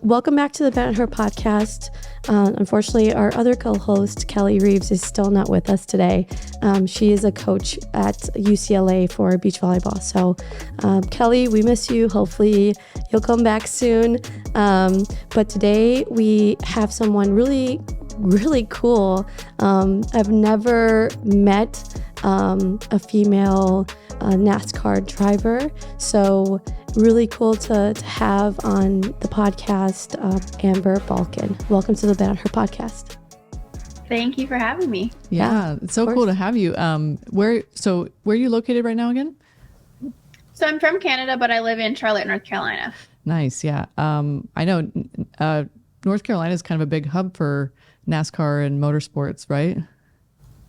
Welcome back to the Bet on Her podcast. Unfortunately, our other co-host, Kelly Reeves, is still not with us today. She is a coach at UCLA for beach volleyball. So, Kelly, we miss you. Hopefully, you'll come back soon. But today, we have someone really cool. I've never met a female NASCAR driver. So really cool to have on the podcast, Amber Balcaen. Welcome to the Bet on Her podcast. Thank you for having me. Yeah, it's so cool to have you. Where are you located right now again? So I'm from Canada, but I live in Charlotte, North Carolina. Nice. Yeah. I know North Carolina is kind of a big hub for NASCAR and motorsports, right?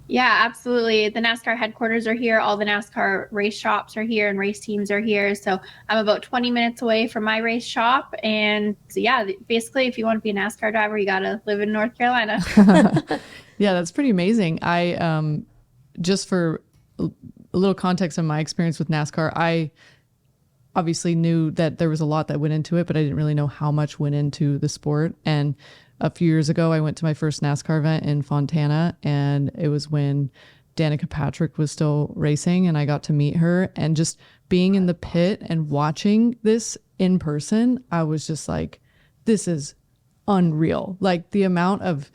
Yeah, absolutely. The NASCAR headquarters are here. All the NASCAR race shops are here and race teams are here. So I'm about 20 minutes away from my race shop. And so, yeah, basically, if you want to be a NASCAR driver, you got to live in North Carolina. Yeah, that's pretty amazing. I just for a little context on my experience with NASCAR, I obviously knew that there was a lot that went into it, but I didn't really know how much went into the sport. And a few years ago, I went to my first NASCAR event in Fontana, and it was when Danica Patrick was still racing, and I got to meet her. And just being in the pit and watching this in person, I was just like, this is unreal. Like the amount of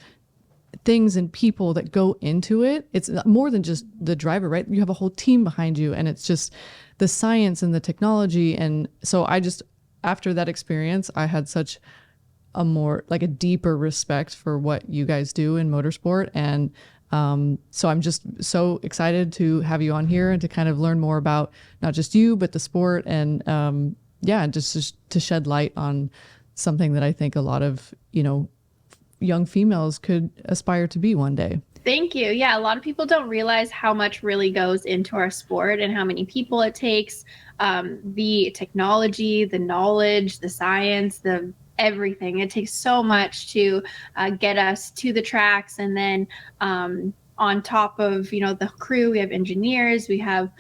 things and people that go into it, it's more than just the driver, right? You have a whole team behind you, and it's just the science and the technology. And so after that experience, I had such a deeper respect for what you guys do in motorsport. And so I'm just so excited to have you on here and to kind of learn more about not just you, but the sport. And just to shed light on something that I think a lot of, young females could aspire to be one day. Thank you. Yeah, a lot of people don't realize how much really goes into our sport and how many people it takes, the technology, the knowledge, the science, the everything. It takes so much to get us to the tracks. And then on top of, the crew, we have engineers, we have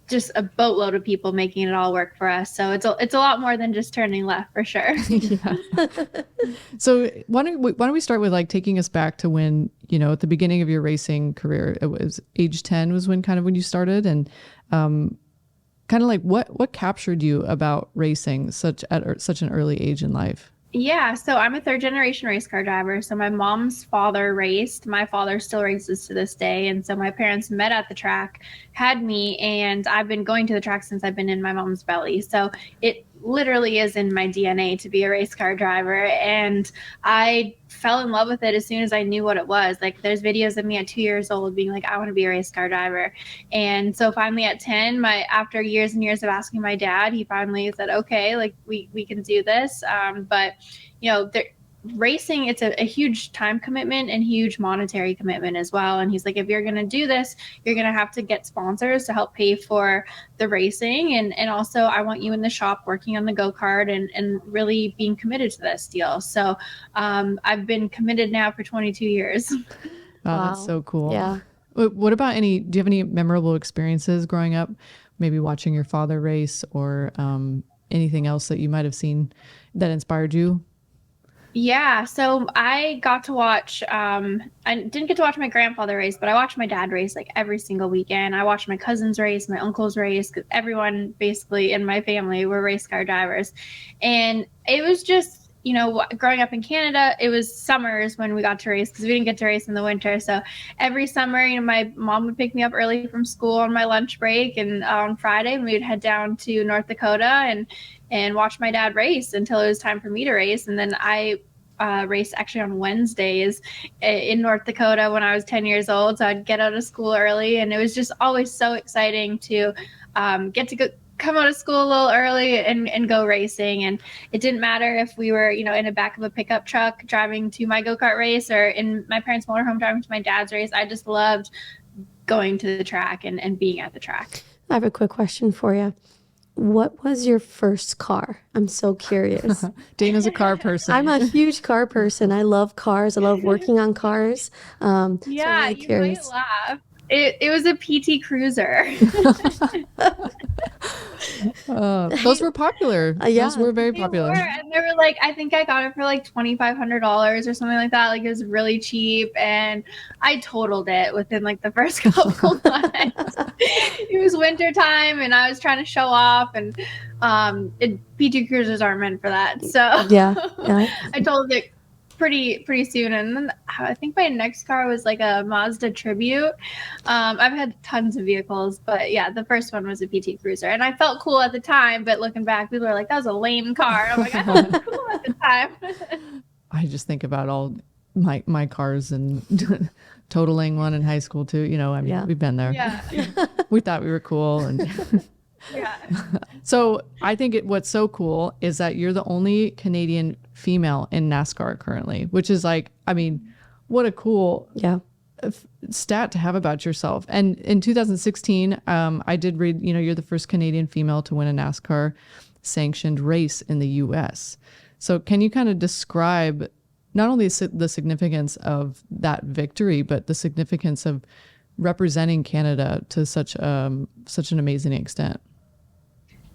just a boatload of people making it all work for us. So it's a lot more than just turning left, for sure. Yeah. So why don't we start with taking us back to when, at the beginning of your racing career, it was age 10 was when you started, and what captured you about racing at such an early age in life? Yeah, so I'm a third generation race car driver. So my mom's father raced. My father still races to this day. And so my parents met at the track, had me, and I've been going to the track since I've been in my mom's belly. So it literally is in my DNA to be a race car driver. And I fell in love with it as soon as I knew what it was. Like, there's videos of me at 2 years old being like, I want to be a race car driver. And so finally at 10, after years and years of asking my dad, he finally said, okay, we can do this. But racing, it's a huge time commitment and huge monetary commitment as well. And he's like, if you're going to do this, you're going to have to get sponsors to help pay for the racing. And also, I want you in the shop working on the go-kart and really being committed to this deal. So I've been committed now for 22 years. Wow, that's so cool. Yeah. What about do you have any memorable experiences growing up, maybe watching your father race, or anything else that you might have seen that inspired you? Yeah, so I got to watch, I didn't get to watch my grandfather race, but I watched my dad race every single weekend. I watched my cousins race, my uncles race, because everyone basically in my family were race car drivers. And it was just, growing up in Canada, it was summers when we got to race because we didn't get to race in the winter. So every summer, my mom would pick me up early from school on my lunch break. And on Friday, we would head down to North Dakota and watch my dad race until it was time for me to race. And then I raced actually on Wednesdays in North Dakota when I was 10 years old. So I'd get out of school early, and it was just always so exciting to get to come out of school a little early and go racing. And it didn't matter if we were, in the back of a pickup truck driving to my go-kart race or in my parents' motorhome driving to my dad's race. I just loved going to the track and being at the track. I have a quick question for you. What was your first car? I'm so curious. Dana's a car person. I'm a huge car person. I love cars. I love working on cars. Yeah, so really you might laugh. It was a PT Cruiser. Those were popular. Yeah. Those were very popular. And they were like, I think I got it for like $2,500 or something like that. Like it was really cheap, and I totaled it within like the first couple months. It was winter time, and I was trying to show off, and PT Cruisers aren't meant for that. So Yeah. I totaled it pretty soon, and then I think my next car was like a Mazda Tribute. I've had tons of vehicles, but yeah, the first one was a PT Cruiser, and I felt cool at the time, but looking back, people are like, that was a lame car. I'm like, I felt cool at the time. I just think about all my cars and totaling one in high school too. You know, I mean, we've been there. Yeah. We thought we were cool. And Yeah. so I think what's so cool is that you're the only Canadian female in NASCAR currently, which is like, I mean, what a cool stat to have about yourself. And in 2016, I did read, you know, you're the first Canadian female to win a NASCAR sanctioned race in the US. So can you kind of describe not only the significance of that victory, but the significance of representing Canada to such an amazing extent?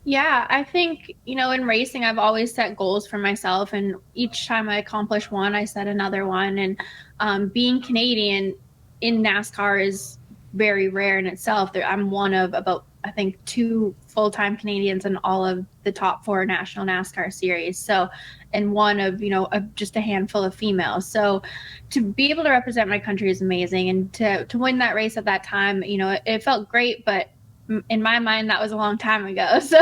Yeah, I think, you know, in racing, I've always set goals for myself, and each time I accomplish one, I set another one. And being Canadian in NASCAR is very rare in itself. I'm one of about, I think, 2 full-time Canadians in all of the top 4 national NASCAR series. So, and one of, you know, just a handful of females. So to be able to represent my country is amazing. And to win that race at that time, you know, it felt great, but in my mind, that was a long time ago. So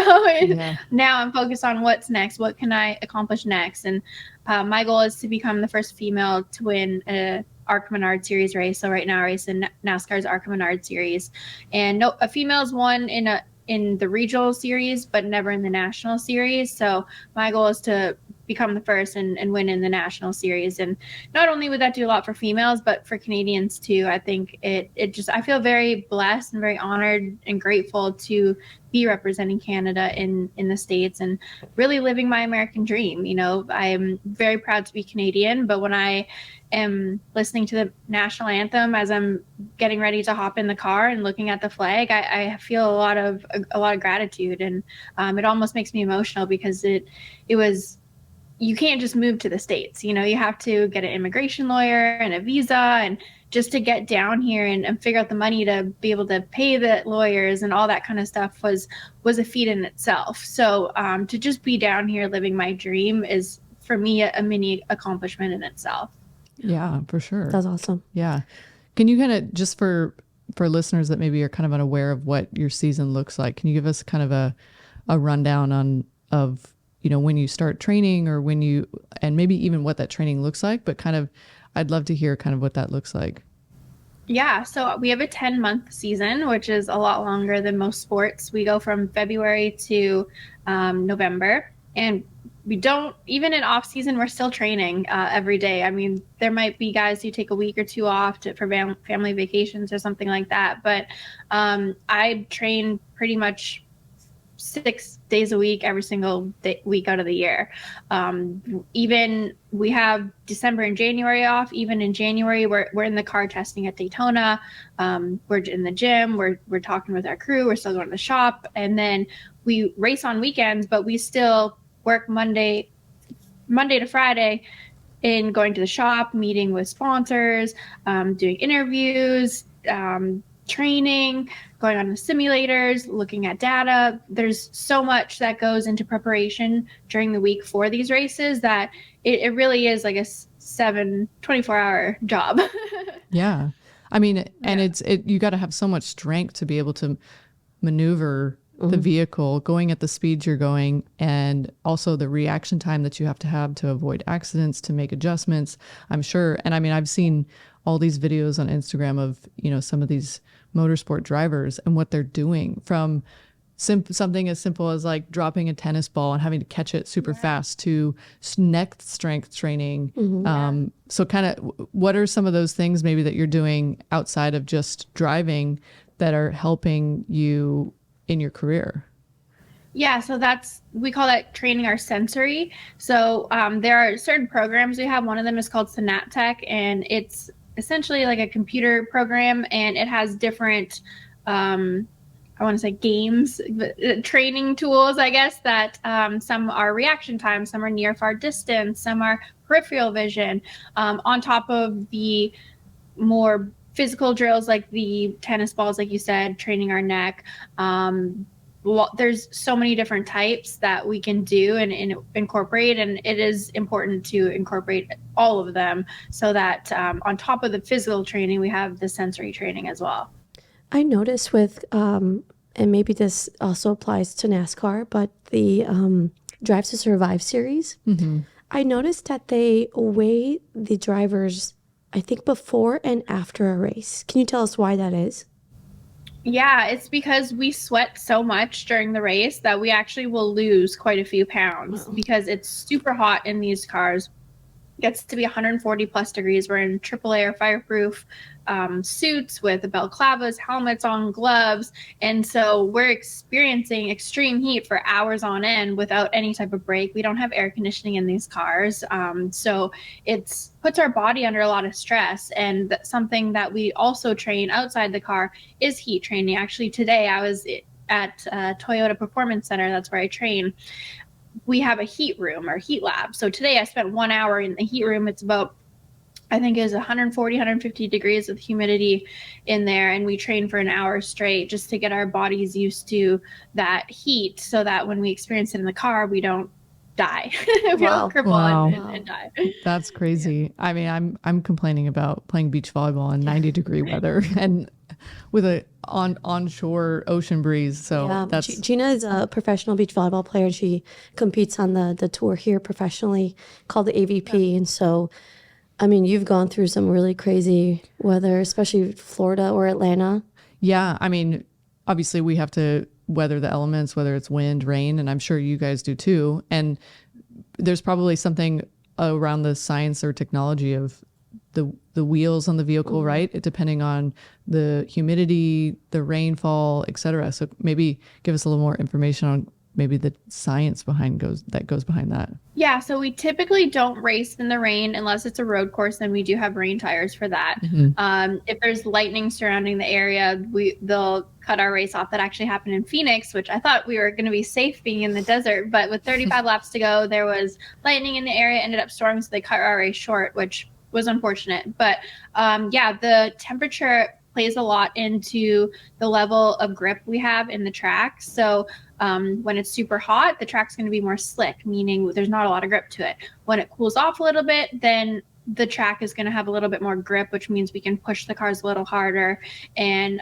now I'm focused on what's next. What can I accomplish next? And my goal is to become the first female to win a ARCA Menard Series race. So right now I race in NASCAR's ARCA Menard Series. And a female's won in the regional series, but never in the national series. So my goal is to become the first and win in the national series. And not only would that do a lot for females, but for Canadians too. I think it just, I feel very blessed and very honored and grateful to be representing Canada in the States and really living my American dream. You know, I'm very proud to be Canadian, but when I am listening to the national anthem as I'm getting ready to hop in the car and looking at the flag, I feel a lot of gratitude, and it almost makes me emotional because it was, you can't just move to the States. You know, you have to get an immigration lawyer and a visa, and just to get down here and figure out the money to be able to pay the lawyers and all that kind of stuff was a feat in itself. So to just be down here living my dream is, for me, a mini accomplishment in itself. Yeah, for sure. That's awesome. Yeah. Can you kind of, just for listeners that maybe are kind of unaware of what your season looks like, can you give us kind of a rundown of, you know, when you start training, or when you, and maybe even what that training looks like, but kind of, I'd love to hear kind of what that looks like. Yeah, so we have a 10-month season, which is a lot longer than most sports. We go from February to November, and we don't, even in off season, we're still training every day. I mean, there might be guys who take a week or 2 off for family vacations or something like that, but I train pretty much 6 days a week, every single week out of the year. Even we have December and January off. Even in January, we're in the car testing at Daytona. We're in the gym. We're talking with our crew. We're still going to the shop, and then we race on weekends. But we still work Monday to Friday in going to the shop, meeting with sponsors, doing interviews, training, going on the simulators, looking at data. There's so much that goes into preparation during the week for these races that it really is like a 24-hour job. Yeah. I mean, and you got to have so much strength to be able to maneuver the vehicle going at the speeds you're going, and also the reaction time that you have to avoid accidents, to make adjustments, I'm sure. And I mean, I've seen all these videos on Instagram of, you know, some of these motorsport drivers and what they're doing, from something as simple as like dropping a tennis ball and having to catch it super fast, to neck strength training. So kind of, what are some of those things maybe that you're doing outside of just driving that are helping you in your career? Yeah, so we call that training our sensory. So there are certain programs we have. One of them is called SynapTech, and it's essentially like a computer program, and it has different I want to say games, training tools, I guess, that some are reaction time, some are near far distance, some are peripheral vision, on top of the more physical drills like the tennis balls, like you said, training our neck. There's so many different types that we can do and incorporate, and it is important to incorporate all of them so that on top of the physical training, we have the sensory training as well. I noticed with, and maybe this also applies to NASCAR, but the Drive to Survive series, I noticed that they weigh the drivers, I think, before and after a race. Can you tell us why that is? Yeah, it's because we sweat so much during the race that we actually will lose quite a few pounds because it's super hot in these cars. Gets to be 140 plus degrees. We're in AAA or fireproof suits with the balaclavas, helmets on, gloves. And so we're experiencing extreme heat for hours on end without any type of break. We don't have air conditioning in these cars. So it puts our body under a lot of stress. And something that we also train outside the car is heat training. Actually, today I was at Toyota Performance Center. That's where I train. We have a heat room or heat lab. So today I spent 1 hour in the heat room. It's about, I think it was 140, 150 degrees with humidity in there. And we train for an hour straight just to get our bodies used to that heat so that when we experience it in the car, we don't die. We don't cripple and die. That's crazy. I mean, I'm complaining about playing beach volleyball in 90-degree weather and with a onshore ocean breeze. So that's Gina is a professional beach volleyball player. She competes on the tour here professionally called the AVP. And so, I mean, you've gone through some really crazy weather, especially Florida or Atlanta. Yeah. I mean, obviously we have to weather the elements, whether it's wind, rain, and I'm sure you guys do too. And there's probably something around the science or technology of the wheels on the vehicle, right? Depending on the humidity, the rainfall, et cetera. So maybe give us a little more information on maybe the science goes behind that. Yeah, so we typically don't race in the rain unless it's a road course, then we do have rain tires for that. If there's lightning surrounding the area, they'll cut our race off. That actually happened in Phoenix, which I thought we were going to be safe being in the desert, but with 35 laps to go, there was lightning in the area, ended up storming, so they cut our race short, which was unfortunate. But the temperature plays a lot into the level of grip we have in the track. So when it's super hot, the track's going to be more slick, meaning there's not a lot of grip to it. When it cools off a little bit, then the track is going to have a little bit more grip, which means we can push the cars a little harder. And,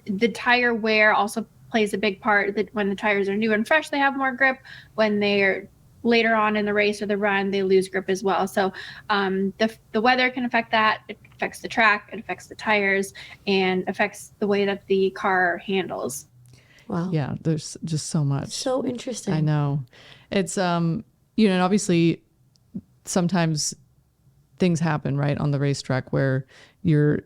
the tire wear also plays a big part. That when the tires are new and fresh, they have more grip. When they're later on in the race or the run, they lose grip as well. So the weather can affect that. It affects the track, it affects the tires, and affects the way that the car handles. Wow. Yeah, there's just so much. So interesting. I know. It's, and obviously sometimes things happen, right, on the racetrack where you're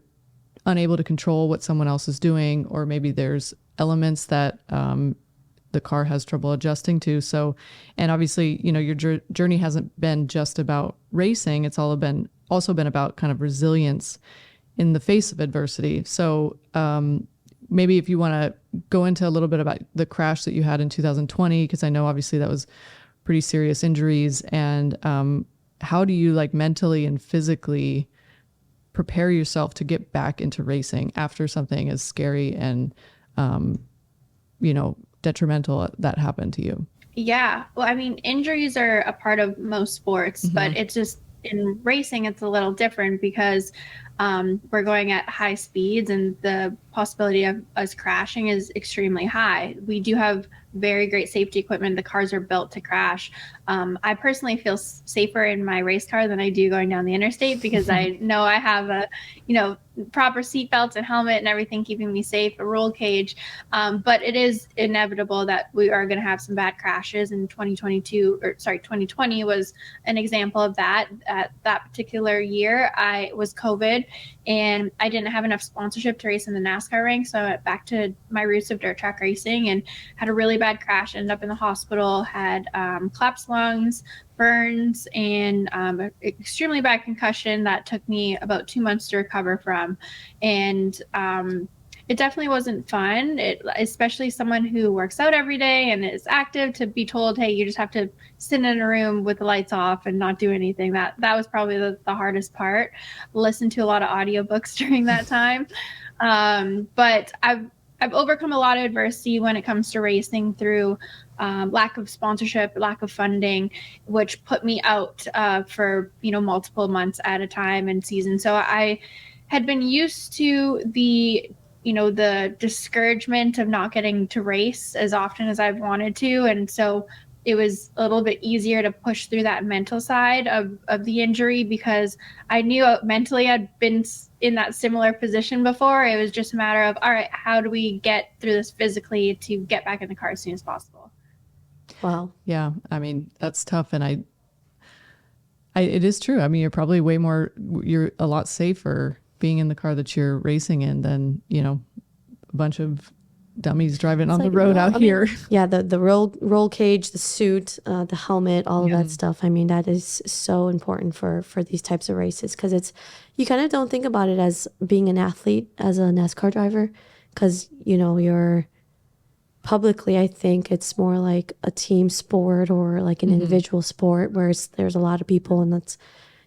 unable to control what someone else is doing, or maybe there's elements that the car has trouble adjusting to. So, and obviously, your journey hasn't been just about racing. It's also been about kind of resilience in the face of adversity. So maybe if you want to go into a little bit about the crash that you had in 2020, because I know obviously that was pretty serious injuries, and how do you mentally and physically prepare yourself to get back into racing after something as scary and, detrimental that happened to you? Yeah. Well, I mean, injuries are a part of most sports, but it's just in racing, it's a little different because we're going at high speeds and the possibility of us crashing is extremely high. We do have very great safety equipment. The cars are built to crash. I personally feel safer in my race car than I do going down the interstate because I know I have a, proper seat belts and helmet and everything keeping me safe, a roll cage. But it is inevitable that we are going to have some bad crashes in 2020 was an example of that. At that particular year, I was COVID. COVID, and I didn't have enough sponsorship to race in the NASCAR rank. So I went back to my roots of dirt track racing and had a really bad crash, ended up in the hospital, had collapsed lungs, burns, and extremely bad concussion that took me about 2 months to recover from. And it definitely wasn't fun, especially someone who works out every day and is active, to be told, hey, you just have to sit in a room with the lights off and not do anything. That was probably the hardest part. Listen to a lot of audiobooks during that time. But I've overcome a lot of adversity when it comes to racing through lack of sponsorship, lack of funding, which put me out for multiple months at a time and seasons. So I had been used to the discouragement of not getting to race as often as I've wanted to. And so it was a little bit easier to push through that mental side of the injury, because I knew mentally I'd been in that similar position before. It was just a matter of, all right, how do we get through this physically to get back in the car as soon as possible? Wow. Yeah. I mean, that's tough. And it is true. I mean, you're a lot safer being in the car that you're racing in than, a bunch of dummies driving on the road out here. Yeah. The roll cage, the suit, the helmet, all of that stuff. I mean, that is so important for these types of races, because you kind of don't think about it as being an athlete, as a NASCAR driver, because, you're publicly, I think it's more like a team sport or like an individual sport, whereas there's a lot of people and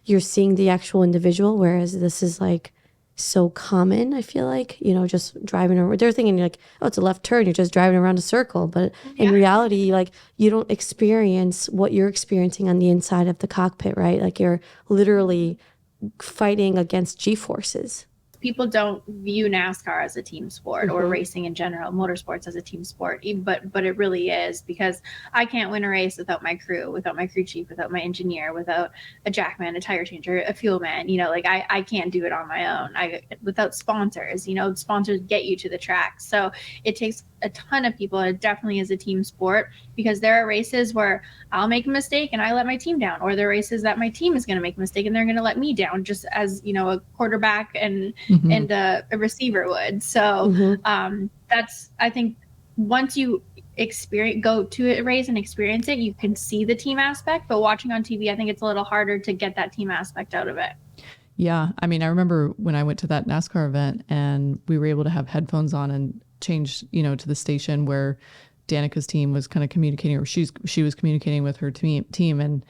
you're seeing the actual individual, whereas this is like so common. I feel like, just driving around, they're thinking like, oh, it's a left turn, you're just driving around a circle. But in reality, like, you don't experience what you're experiencing on the inside of the cockpit, right? Like, you're literally fighting against G-forces. People don't view NASCAR as a team sport or racing in general, motorsports as a team sport, but it really is, because I can't win a race without my crew, without my crew chief, without my engineer, without a jackman, a tire changer, a fuel man. Like I can't do it on my own. Without sponsors, sponsors get you to the track. So it takes a ton of people. It definitely is a team sport, because there are races where I'll make a mistake and I let my team down, or there are races that my team is going to make a mistake and they're going to let me down, just as a quarterback and a receiver would. So that's, I think, once you go to a race and experience it, you can see the team aspect. But watching on TV, I think it's a little harder to get that team aspect out of it. Yeah. I mean, I remember when I went to that NASCAR event and we were able to have headphones on and change, to the station where Danica's team was kind of communicating, or she was communicating with her team. And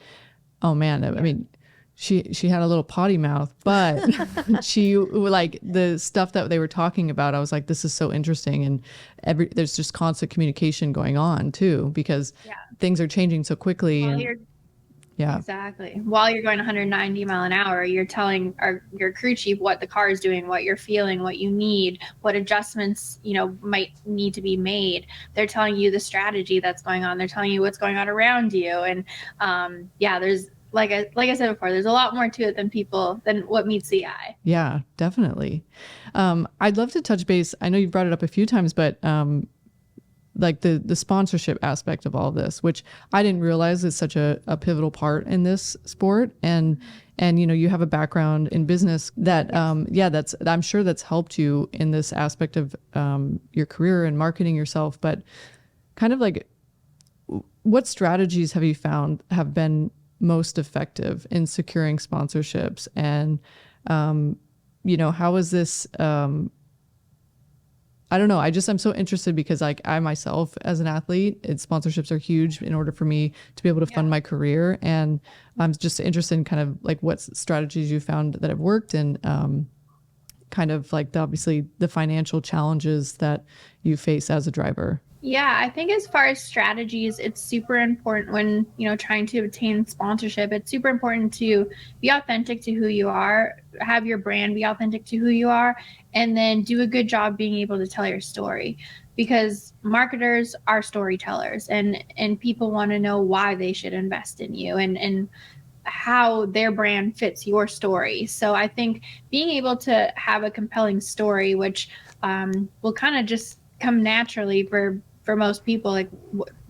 oh man, I mean, she had a little potty mouth, but she, like, the stuff that they were talking about, I was like, this is so interesting. And there's just constant communication going on too, because things are changing so quickly. Yeah, exactly. While you're going 190 mile an hour, you're telling your crew chief what the car is doing, what you're feeling, what you need, what adjustments, might need to be made. They're telling you the strategy that's going on. They're telling you what's going on around you. And there's, like I said before, there's a lot more to it than what meets the eye. Yeah, definitely. I'd love to touch base. I know you brought it up a few times, but like the sponsorship aspect of all of this, which I didn't realize is such a pivotal part in this sport. And you have a background in business that, I'm sure that's helped you in this aspect of your career and marketing yourself. But kind of like, what strategies have you found have been most effective in securing sponsorships? And, how is this, I don't know. I'm so interested, because like I myself as an athlete, sponsorships are huge in order for me to be able to fund my career. And I'm just interested in kind of like what strategies you found that have worked, and kind of like obviously the financial challenges that you face as a driver. Yeah, I think as far as strategies, it's super important when, trying to obtain sponsorship. It's super important to be authentic to who you are, have your brand be authentic to who you are, and then do a good job being able to tell your story, because marketers are storytellers, and people want to know why they should invest in you and how their brand fits your story. So I think being able to have a compelling story, which will kind of just come naturally for most people, like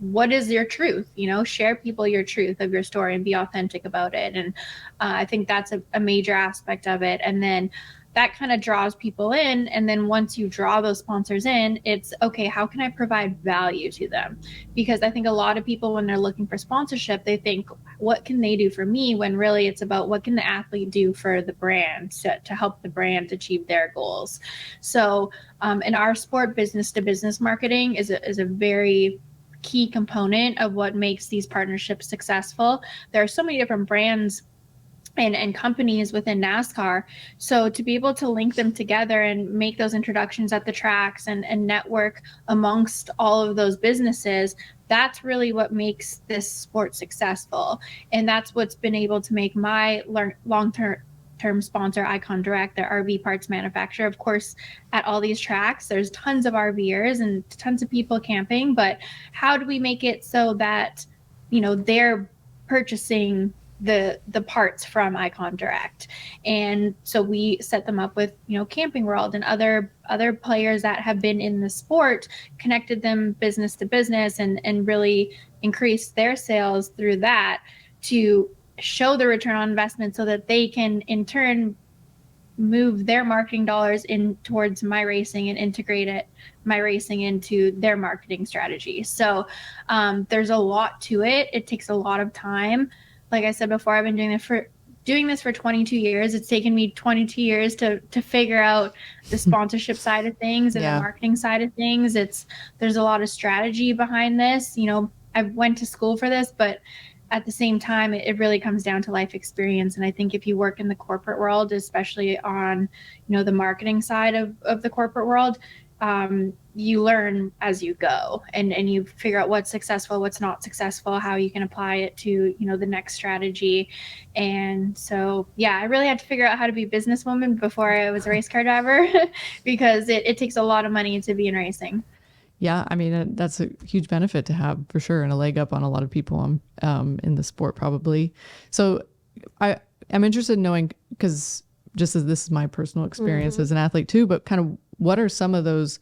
what is your truth, share people your truth of your story and be authentic about it. And I think that's a major aspect of it. And then that kind of draws people in. And then once you draw those sponsors in, it's okay, how can I provide value to them? Because I think a lot of people, when they're looking for sponsorship, they think, what can they do for me? When really it's about what can the athlete do for the brand to help the brand achieve their goals. So in our sport, business to business marketing is a very key component of what makes these partnerships successful. There are so many different brands and companies within NASCAR. So to be able to link them together and make those introductions at the tracks and network amongst all of those businesses, that's really what makes this sport successful. And that's what's been able to make my long-term sponsor, Icon Direct, their RV parts manufacturer. Of course, at all these tracks, there's tons of RVers and tons of people camping, but how do we make it so that, they're purchasing the parts from Icon Direct? And so we set them up with, Camping World and other players that have been in the sport, connected them business to business and really increased their sales through that to show the return on investment so that they can in turn move their marketing dollars in towards my racing and integrate my racing into their marketing strategy. So there's a lot to it. It takes a lot of time. Like I said before, I've been doing this for 22 years. It's taken me 22 years to figure out the sponsorship side of things and the marketing side of things. There's a lot of strategy behind this. I went to school for this, but at the same time, it really comes down to life experience. And I think if you work in the corporate world, especially on, the marketing side of the corporate world, you learn as you go and you figure out what's successful, what's not successful, how you can apply it to, the next strategy. And so, I really had to figure out how to be a businesswoman before I was a race car driver because it takes a lot of money to be in racing. Yeah, I mean, that's a huge benefit to have for sure, and a leg up on a lot of people in the sport probably. So I'm interested in knowing, because just as this is my personal experience as an athlete too, but kind of what are some of those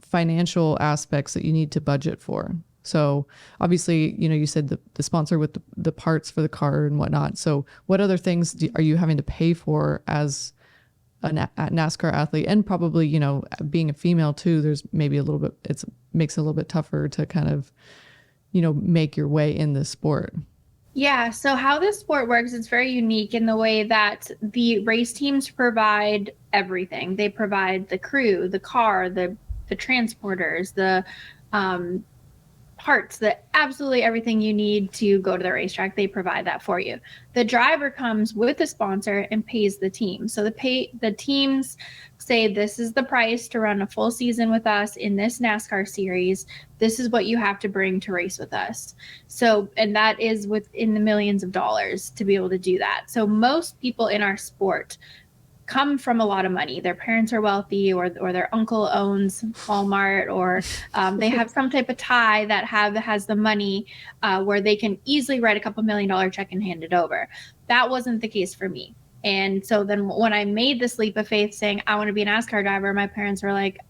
financial aspects that you need to budget for? So obviously, you said the sponsor with the parts for the car and whatnot. So what other things are you having to pay for as a NASCAR athlete? And probably, being a female too, there's maybe makes it a little bit tougher to kind of, make your way in this sport. Yeah, so how this sport works, it's very unique in the way that the race teams provide everything. They provide the crew, the car, the transporters, the parts, absolutely everything you need to go to the racetrack, they provide that for you. The driver comes with the sponsor and pays the team. So the teams say, this is the price to run a full season with us in this NASCAR series. This is what you have to bring to race with us. So, and that is within the millions of dollars to be able to do that. So most people in our sport come from a lot of money. Their parents are wealthy, or their uncle owns Walmart, or they have some type of tie that has the money where they can easily write a couple $1 million check and hand it over. That wasn't the case for me. And so then when I made this leap of faith saying, I want to be a NASCAR driver, my parents were like,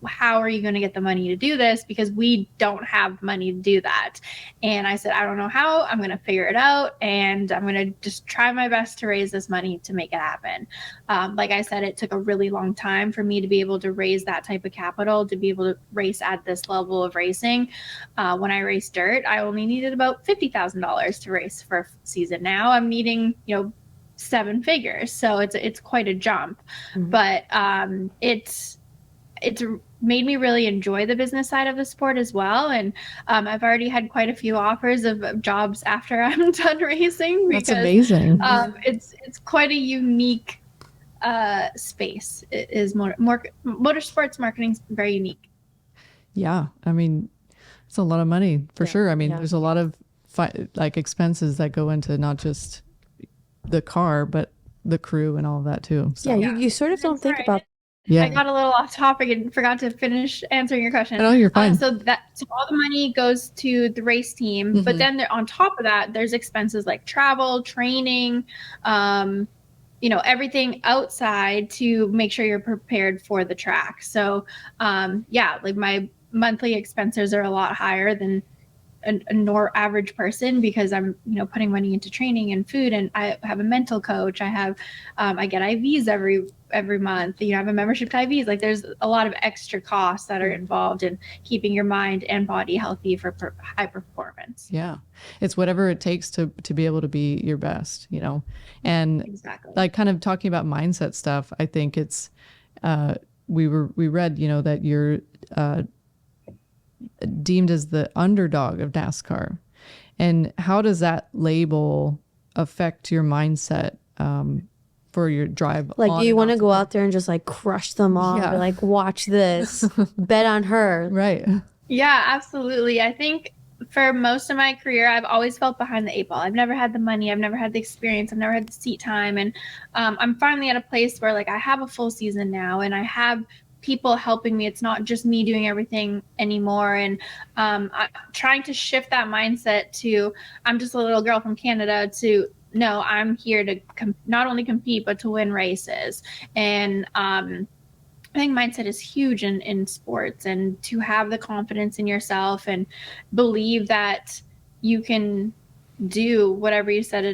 how are you going to get the money to do this? Because we don't have money to do that. And I said, I don't know how. I'm going to figure it out. And I'm going to just try my best to raise this money to make it happen. Like I said, it took a really long time for me to be able to raise that type of capital, to be able to race at this level of racing. When I raced dirt, I only needed about $50,000 to race for a season. Now I'm needing, 7 figures. So it's quite a jump, but it's made me really enjoy the business side of the sport as well. And I've already had quite a few offers of jobs after I'm done racing. Because, that's amazing. It's quite a unique space. It is more motorsports marketing is very unique. Yeah, I mean, it's a lot of money for sure. I mean, there's a lot of expenses that go into not just the car, but the crew and all of that too. So. Yeah, you sort of don't think about. Yeah. I got a little off topic and forgot to finish answering your question. No, you're fine. So all the money goes to the race team, but then on top of that, there's expenses like travel, training, everything outside to make sure you're prepared for the track. So, like my monthly expenses are a lot higher than a average person, because I'm, putting money into training and food, and I have a mental coach. I have, I get IVs every month. I have a membership to IVs. Like, there's a lot of extra costs that are involved in keeping your mind and body healthy for high performance. Yeah. It's whatever it takes to be able to be your best, and Exactly. like kind of talking about mindset stuff. I think it's, we read, that you're, deemed as the underdog of NASCAR. And how does that label affect your mindset, for your drive? Like, you want to go out there and just like crush them all. Yeah. Be like, watch this, bet on her. Right. Yeah, absolutely. I think for most of my career, I've always felt behind the eight ball. I've never had the money. I've never had the experience. I've never had the seat time. And I'm finally at a place where, like, I have a full season now, and I have people helping me. It's not just me doing everything anymore. And I'm trying to shift that mindset to, I'm just a little girl from Canada, to, no, I'm here to not only compete, but to win races. And I think mindset is huge in sports, and to have the confidence in yourself and believe that you can do whatever you set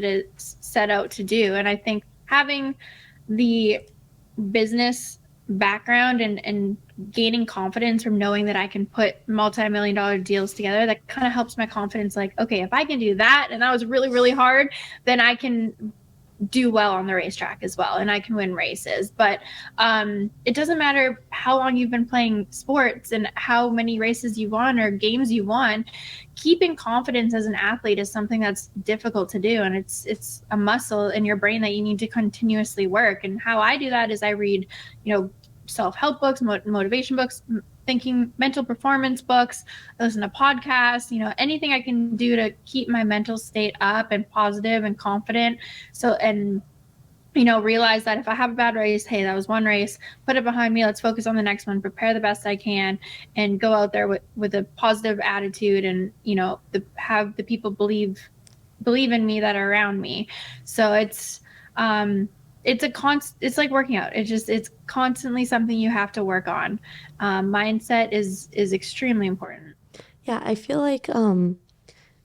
out to do. And I think having the business background and gaining confidence from knowing that I can put multi-million-dollar deals together, that kind of helps my confidence. Like, okay, if I can do that, and that was really, really hard, then I can do well on the racetrack as well, and I can win races. But it doesn't matter how long you've been playing sports and how many races you won or games you won. Keeping confidence as an athlete is something that's difficult to do, and it's a muscle in your brain that you need to continuously work. And how I do that is I read, self-help books, motivation books, thinking, mental performance books, listen to podcasts, anything I can do to keep my mental state up and positive and confident. So, and, realize that if I have a bad race, hey, that was one race, put it behind me. Let's focus on the next one, prepare the best I can, and go out there with a positive attitude, and, have the people believe in me that are around me. So it's like working out. It's constantly something you have to work on. Mindset is extremely important. Yeah, I feel like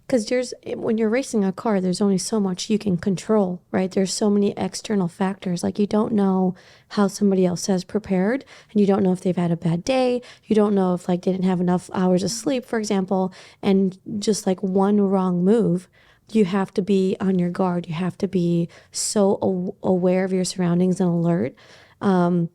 because when you're racing a car, there's only so much you can control, right? There's so many external factors. Like, you don't know how somebody else has prepared, and you don't know if they've had a bad day. You don't know if, like, they didn't have enough hours of sleep, for example, and just like one wrong move, you have to be on your guard. You have to be so aware of your surroundings and alert. And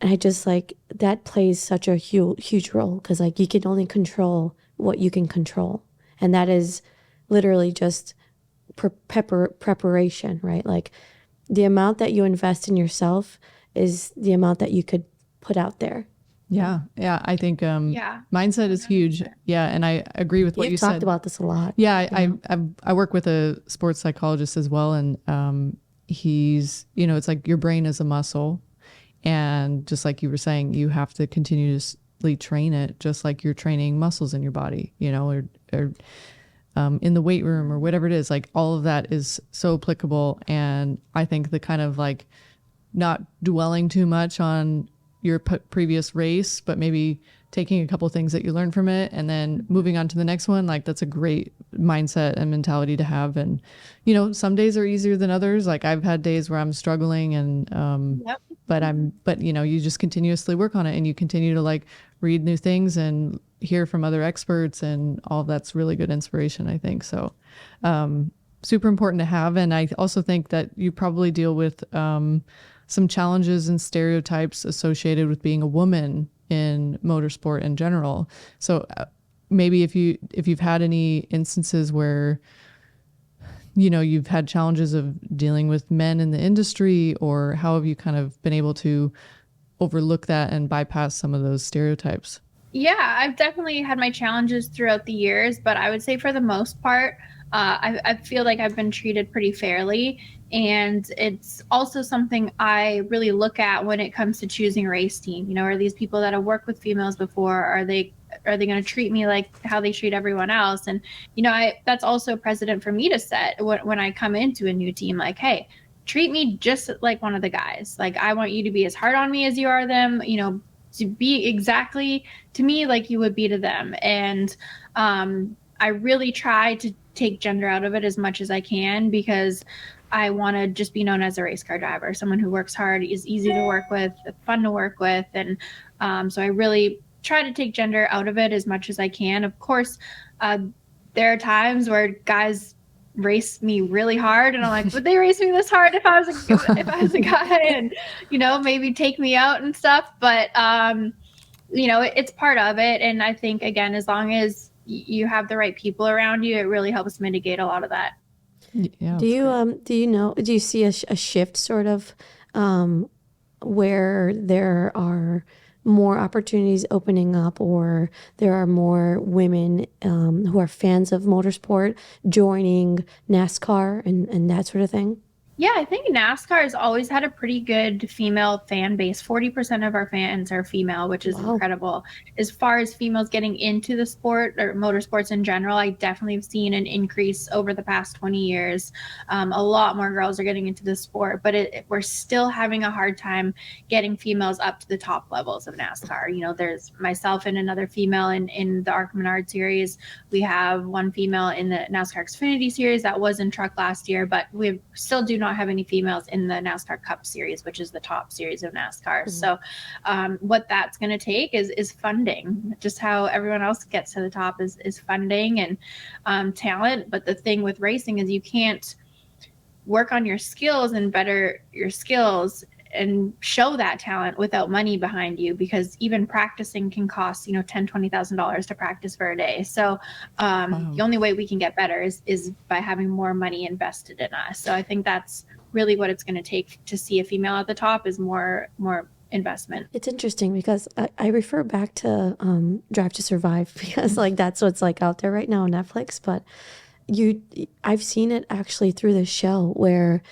I just, like, that plays such a huge role, because, like, you can only control what you can control. And that is literally just preparation, right? Like, the amount that you invest in yourself is the amount that you could put out there. Yeah. Yeah. I think, mindset is huge. Yeah. And I agree with what you said. You've talked about this a lot. Yeah. I work with a sports psychologist as well. And, he's, it's like your brain is a muscle, and just like you were saying, you have to continuously train it, just like you're training muscles in your body, or in the weight room or whatever it is. Like, all of that is so applicable. And I think the kind of, like, not dwelling too much on your previous race, but maybe taking a couple things that you learned from it and then moving on to the next one. Like, that's a great mindset and mentality to have. And, some days are easier than others. Like, I've had days where I'm struggling, and, but you just continuously work on it, and you continue to, like, read new things and hear from other experts, and all of that's really good inspiration, I think. So, super important to have. And I also think that you probably deal with, some challenges and stereotypes associated with being a woman in motorsport in general. So maybe if you've had any instances where, you've had challenges of dealing with men in the industry, or how have you kind of been able to overlook that and bypass some of those stereotypes? Yeah, I've definitely had my challenges throughout the years, but I would say for the most part, I feel like I've been treated pretty fairly. And it's also something I really look at when it comes to choosing a race team. Are these people that have worked with females before? Are they going to treat me like how they treat everyone else? And, that's also a precedent for me to set when I come into a new team. Like, hey, treat me just like one of the guys. Like, I want you to be as hard on me as you are them, to be exactly to me like you would be to them. And I really try to take gender out of it as much as I can, because I want to just be known as a race car driver, someone who works hard, is easy to work with, fun to work with. And so I really try to take gender out of it as much as I can. Of course, there are times where guys race me really hard, and I'm like, would they race me this hard if I was a guy, and maybe take me out and stuff. But it's part of it. And I think, again, as long as you have the right people around you, it really helps mitigate a lot of that. Yeah. Do you see a shift sort of where there are more opportunities opening up, or there are more women who are fans of motorsport joining NASCAR and that sort of thing? Yeah, I think NASCAR has always had a pretty good female fan base. 40% of our fans are female, which is incredible. As far as females getting into the sport or motorsports in general, I definitely have seen an increase over the past 20 years. A lot more girls are getting into the sport, but we're still having a hard time getting females up to the top levels of NASCAR. There's myself and another female in the ARC Menard series. We have one female in the NASCAR Xfinity series that was in truck last year, but we still do not have any females in the NASCAR Cup series, which is the top series of NASCAR. So what that's going to take is funding. Just how everyone else gets to the top is funding and talent. But the thing with racing is you can't work on your skills and better your skills and show that talent without money behind you, because even practicing can cost $10,000-$20,000 to practice for a day. So the only way we can get better is by having more money invested in us. So I think that's really what it's going to take to see a female at the top, is more investment. It's interesting because I refer back to Drive to Survive, because that's what's out there right now on Netflix. But I've seen it actually through the show where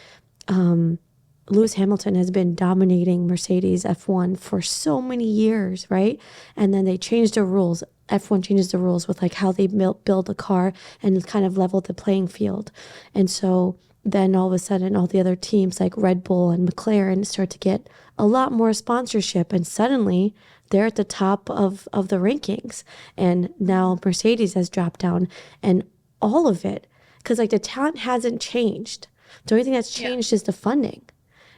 Lewis Hamilton has been dominating Mercedes F1 for so many years, right? And then they changed the rules. F1 changes the rules with how they build a car and kind of leveled the playing field. And so then all of a sudden, all the other teams like Red Bull and McLaren start to get a lot more sponsorship, and suddenly they're at the top of the rankings. And now Mercedes has dropped down, and all of it, because the talent hasn't changed. The only thing that's changed is the funding.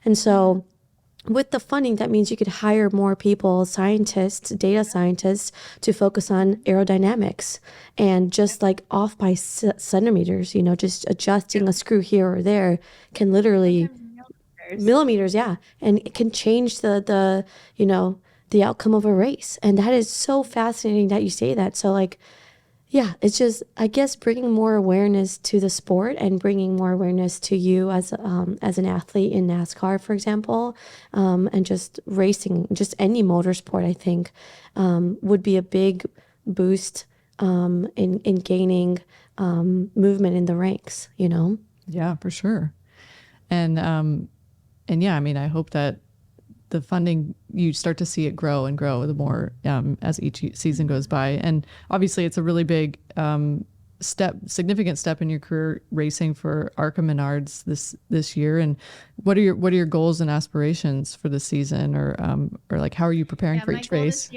And so with the funding, that means you could hire more people, scientists, data scientists, to focus on aerodynamics, and just off by centimeters, just adjusting a screw here or there can literally millimeters, and it can change the outcome of a race. And that is so fascinating that you say that. So it's just, I guess, bringing more awareness to the sport and bringing more awareness to you as an athlete in NASCAR, for example, and just racing, just any motorsport, I think, would be a big boost in gaining movement in the ranks, Yeah, for sure. And yeah, I mean, I hope that the funding, you start to see it grow and grow the more as each season goes by. And obviously it's a really big significant step in your career racing for ARC Menards this year. And what are your goals and aspirations for the season, or how are you preparing for each race?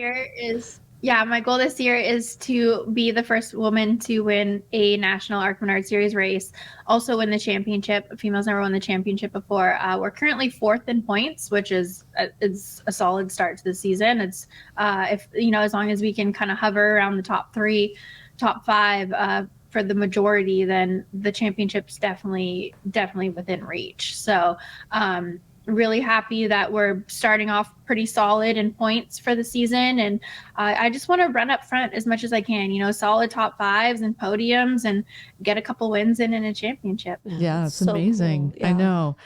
My goal this year is to be the first woman to win a national ARC Menard Series race, also win the championship. Females never won the championship before. We're currently 4th in points, which is a solid start to the season. It's as long as we can kind of hover around the top 3, top 5 for the majority, then the championship's definitely within reach. So really happy that we're starting off pretty solid in points for the season, and I just want to run up front as much as I can, solid top 5s and podiums, and get a couple wins in a championship. Yeah, it's so amazing. Cool. Yeah. I know.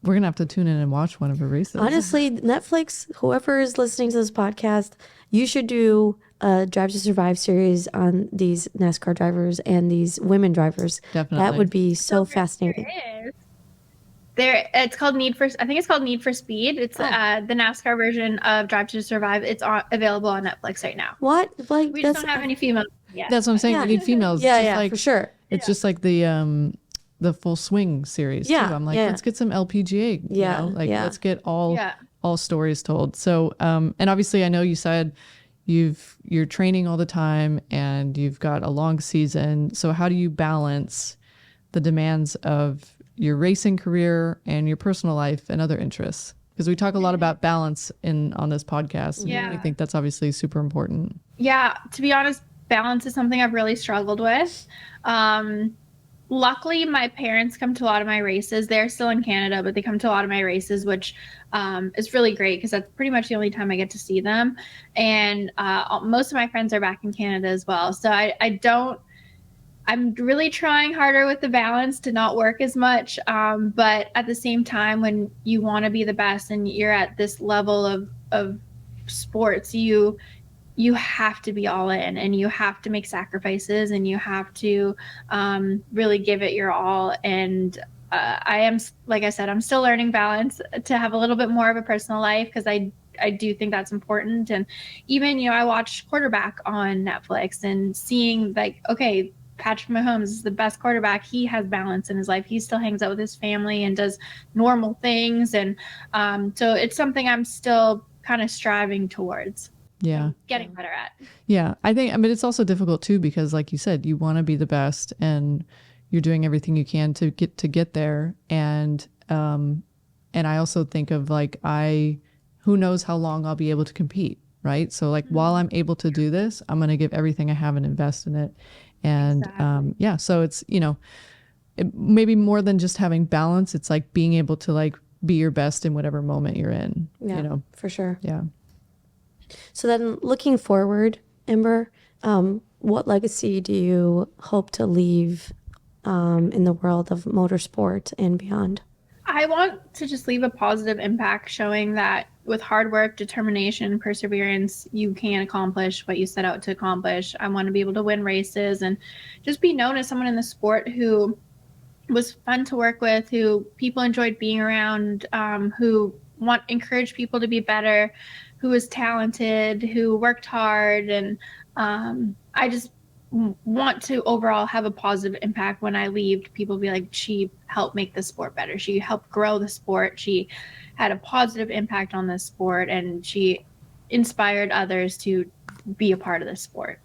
We're gonna have to tune in and watch one of her races. Honestly, Netflix, whoever is listening to this podcast, you should do a Drive to Survive series on these NASCAR drivers and these women drivers. Definitely, that would be so fascinating. It's called Need for Speed. It's the NASCAR version of Drive to Survive. It's available on Netflix right now. What? We just don't have any females yet. That's what I'm saying. Yeah. We need females. Yeah, for sure. It's just like the Full Swing series. Yeah, too. I'm like, let's get some LPGA. Let's get all stories told. So, and obviously, I know you said you're training all the time and you've got a long season. So how do you balance the demands of your racing career and your personal life and other interests? Because we talk a lot about balance on this podcast. And Yeah. I think that's obviously super important. Yeah, to be honest, balance is something I've really struggled with. Luckily, my parents come to a lot of my races. They're still in Canada, but they come to a lot of my races, which is really great because that's pretty much the only time I get to see them. And most of my friends are back in Canada as well. So I'm really trying harder with the balance to not work as much. But at the same time, when you want to be the best and you're at this level of sports, you have to be all in and you have to make sacrifices and you have to really give it your all. And I am, like I said, I'm still learning balance to have a little bit more of a personal life because I do think that's important. And even, I watch Quarterback on Netflix and seeing like, okay, Patrick Mahomes is the best quarterback. He has balance in his life. He still hangs out with his family and does normal things. And so it's something I'm still kind of striving towards. Yeah. Getting better at. Yeah. I mean, it's also difficult too, because like you said, you want to be the best and you're doing everything you can to get there. And I also think of like, who knows how long I'll be able to compete. Right. So like while I'm able to do this, I'm going to give everything I have and invest in it. And Exactly. so it's, it maybe more than just having balance. It's like being able to like be your best in whatever moment you're in. Yeah, for sure. Yeah. So then looking forward, Amber, what legacy do you hope to leave in the world of motorsport and beyond? I want to just leave a positive impact showing that with hard work, determination, perseverance, you can accomplish what you set out to accomplish. I want to be able to win races and just be known as someone in the sport who was fun to work with, who people enjoyed being around, who encourage people to be better, who was talented, who worked hard. And I just want to overall have a positive impact when I leave. People be like, she helped make the sport better. She helped grow the sport. She had a positive impact on the sport and she inspired others to be a part of the sport.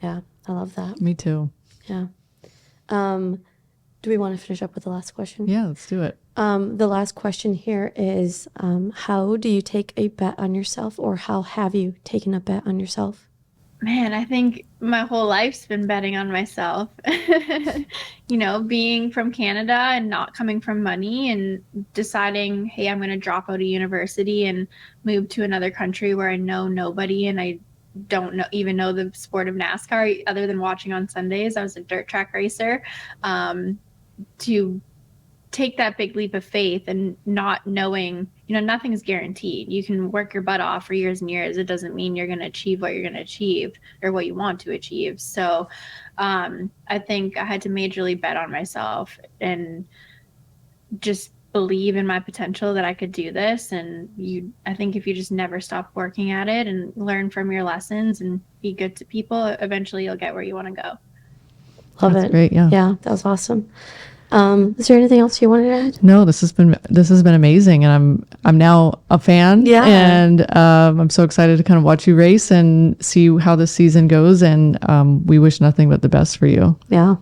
Yeah, I love that. Me too. Yeah. Do we want to finish up with the last question? Yeah, let's do it. The last question here is, how do you take a bet on yourself, or how have you taken a bet on yourself? Man, I think my whole life's been betting on myself. Being from Canada and not coming from money and deciding, hey, I'm going to drop out of university and move to another country where I know nobody and I don't even know the sport of NASCAR other than watching on Sundays. I was a dirt track racer. To take that big leap of faith and not knowing, nothing's guaranteed. You can work your butt off for years and years. It doesn't mean you're going to achieve what you're going to achieve or what you want to achieve. So I think I had to majorly bet on myself and just believe in my potential that I could do this. And I think if you just never stop working at it and learn from your lessons and be good to people, eventually you'll get where you want to go. That's great. Yeah. Yeah, that was awesome. Is there anything else you wanted to add? No, this has been amazing, and I'm now a fan. Yeah. And I'm so excited to kind of watch you race and see how this season goes. And we wish nothing but the best for you. Yeah.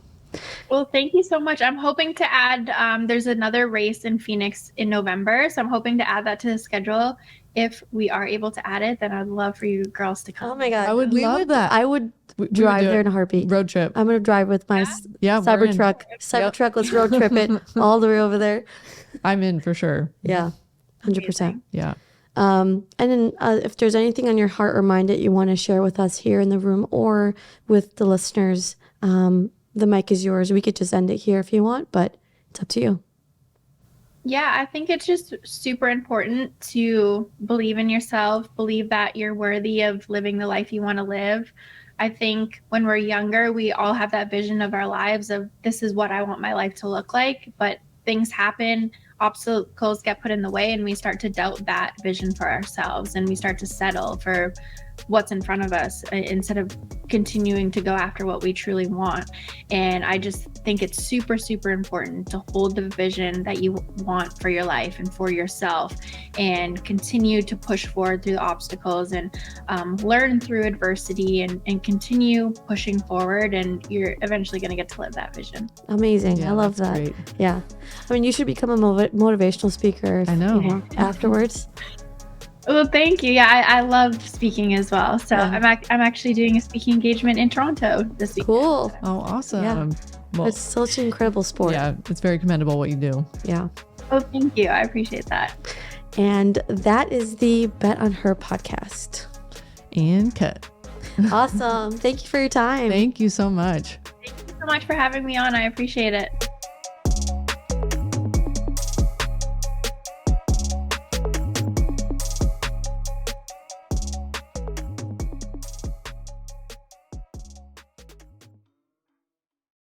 Well, thank you so much. I'm hoping to add, there's another race in Phoenix in November. So I'm hoping to add that to the schedule. If we are able to add it, then I'd love for you girls to come. Oh my God. I would love that. I would We would drive do there it. in a heartbeat. Road trip. I'm going to drive with my Yeah, we're in. Cybertruck. Cybertruck, let's road trip it all the way over there. I'm in for sure. Yeah, 100%. Yeah. And then if there's anything on your heart or mind that you want to share with us here in the room or with the listeners, the mic is yours. We could just end it here if you want, but it's up to you. Yeah, I think it's just super important to believe in yourself, believe that you're worthy of living the life you want to live. I think when we're younger, we all have that vision of our lives of this is what I want my life to look like, but things happen, obstacles get put in the way, and we start to doubt that vision for ourselves, and we start to settle for what's in front of us instead of continuing to go after what we truly want. And I just think it's super, super important to hold the vision that you want for your life and for yourself, and continue to push forward through the obstacles, and learn through adversity, and continue pushing forward, and you're eventually going to get to live that vision. Amazing. Yeah, I love that's that. great. Yeah. I mean, you should become a motivational speaker. I know. Afterwards. Well, thank you. Yeah, I love speaking as well. So Yeah. I'm actually doing a speaking engagement in Toronto this week. Cool. Oh, awesome. Yeah. Well, It's such an incredible sport. yeah, it's very commendable what you do. Yeah. Oh, thank you. I appreciate that. And that is the Bet on Her podcast. And cut. Awesome. Thank you for your time. Thank you so much. Thank you so much for having me on. I appreciate it.